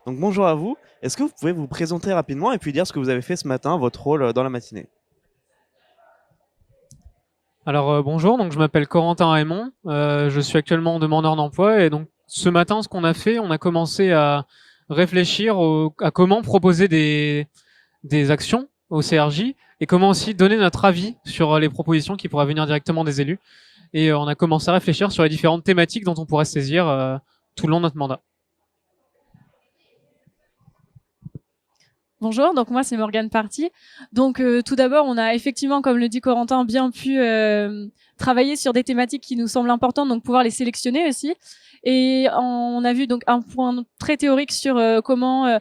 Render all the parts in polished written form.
Donc bonjour à vous. Est-ce que vous pouvez vous présenter rapidement et puis dire ce que vous avez fait ce matin, votre rôle dans la matinée? Alors bonjour, donc je m'appelle Corentin Raymond, je suis actuellement demandeur d'emploi et donc ce matin ce qu'on a fait, on a commencé à réfléchir à comment proposer des actions au CRJ et comment aussi donner notre avis sur les propositions qui pourraient venir directement des élus. Et on a commencé à réfléchir sur les différentes thématiques dont on pourrait se saisir tout le long de notre mandat. Bonjour, donc moi c'est Morgane Party. Donc tout d'abord, on a effectivement, comme le dit Corentin, bien pu travailler sur des thématiques qui nous semblent importantes, donc pouvoir les sélectionner aussi. Et on a vu donc un point très théorique sur comment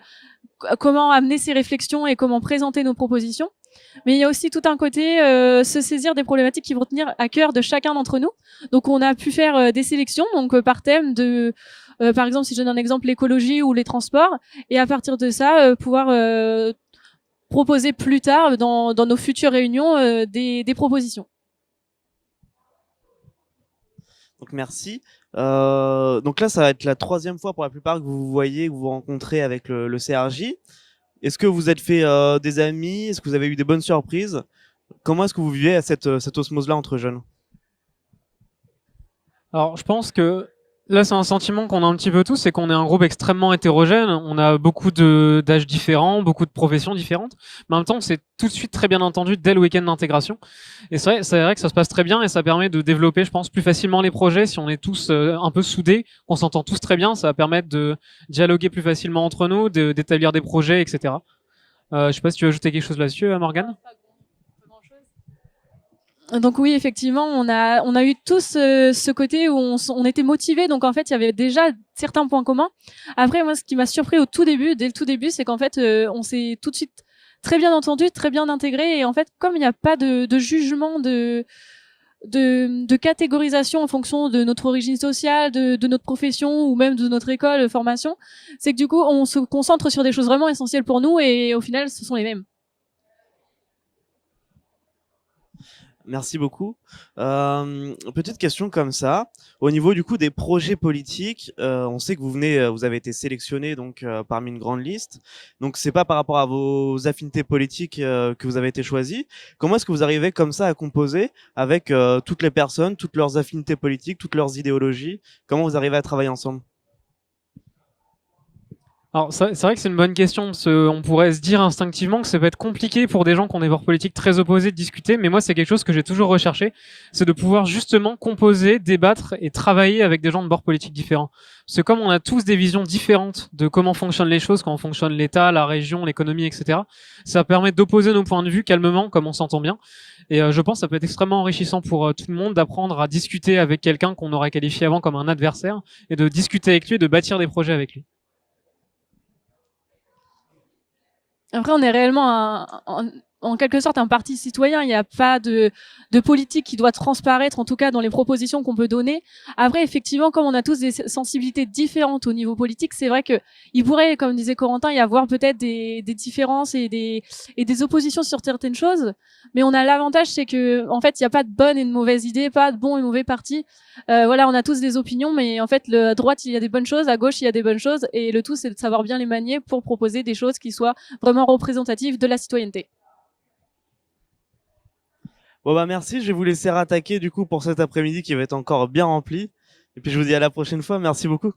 amener ces réflexions et comment présenter nos propositions. Mais il y a aussi tout un côté se saisir des problématiques qui vont tenir à cœur de chacun d'entre nous. Donc on a pu faire des sélections donc par thème de par exemple si je donne un exemple l'écologie ou les transports et à partir de ça pouvoir proposer plus tard dans nos futures réunions des propositions. Donc merci. Donc là, ça va être la troisième fois pour la plupart que vous vous voyez, que vous vous rencontrez avec le CRJ. Est-ce que vous êtes fait des amis? Est-ce que vous avez eu des bonnes surprises? Comment est-ce que vous vivez cette osmose-là entre jeunes? Alors je pense que là c'est un sentiment qu'on a un petit peu tous, c'est qu'on est un groupe extrêmement hétérogène, on a beaucoup d'âges différents, beaucoup de professions différentes, mais en même temps c'est tout de suite très bien entendu dès le week-end d'intégration. Et c'est vrai que ça se passe très bien et ça permet de développer, je pense, plus facilement les projets si on est tous un peu soudés, qu'on s'entend tous très bien, ça va permettre de dialoguer plus facilement entre nous, d'établir des projets, etc. Je sais pas si tu veux ajouter quelque chose là-dessus, Morgane. Donc oui, effectivement, on a eu tous ce côté où on était motivés. Donc en fait, il y avait déjà certains points communs. Après, moi, ce qui m'a surpris au tout début, dès le tout début, c'est qu'en fait, on s'est tout de suite très bien entendu, très bien intégré. Et en fait, comme il n'y a pas de jugement, de catégorisation en fonction de notre origine sociale, de notre profession ou même de notre école, formation, c'est que du coup, on se concentre sur des choses vraiment essentielles pour nous et au final, ce sont les mêmes. Merci beaucoup. Petite question comme ça. Au niveau du coup des projets politiques, on sait que vous avez été sélectionné donc parmi une grande liste. Donc c'est pas par rapport à vos affinités politiques que vous avez été choisi. Comment est-ce que vous arrivez comme ça à composer avec toutes les personnes, toutes leurs affinités politiques, toutes leurs idéologies? Comment vous arrivez à travailler ensemble? Alors c'est vrai que c'est une bonne question. On pourrait se dire instinctivement que ça peut être compliqué pour des gens qui ont des bords politiques très opposés de discuter, mais moi c'est quelque chose que j'ai toujours recherché, c'est de pouvoir justement composer, débattre et travailler avec des gens de bords politiques différents. Parce que comme on a tous des visions différentes de comment fonctionnent les choses, comment fonctionne l'État, la région, l'économie, etc., ça permet d'opposer nos points de vue calmement, comme on s'entend bien. Et je pense que ça peut être extrêmement enrichissant pour tout le monde d'apprendre à discuter avec quelqu'un qu'on aurait qualifié avant comme un adversaire et de discuter avec lui et de bâtir des projets avec lui. Après, on est réellement en quelque sorte un parti citoyen. Il n'y a pas de politique qui doit transparaître, en tout cas dans les propositions qu'on peut donner. Après, effectivement, comme on a tous des sensibilités différentes au niveau politique, c'est vrai que il pourrait, comme disait Corentin, y avoir peut-être des différences et des oppositions sur certaines choses. Mais on a l'avantage, c'est que en fait, il n'y a pas de bonne et de mauvaise idée, pas de bon et mauvais parti. Voilà, on a tous des opinions, mais en fait, à droite, il y a des bonnes choses, à gauche, il y a des bonnes choses, et le tout, c'est de savoir bien les manier pour proposer des choses qui soient vraiment représentatives de la citoyenneté. Bon bah merci, je vais vous laisser rattaquer du coup pour cet après-midi qui va être encore bien rempli. Et puis je vous dis à la prochaine fois. Merci beaucoup.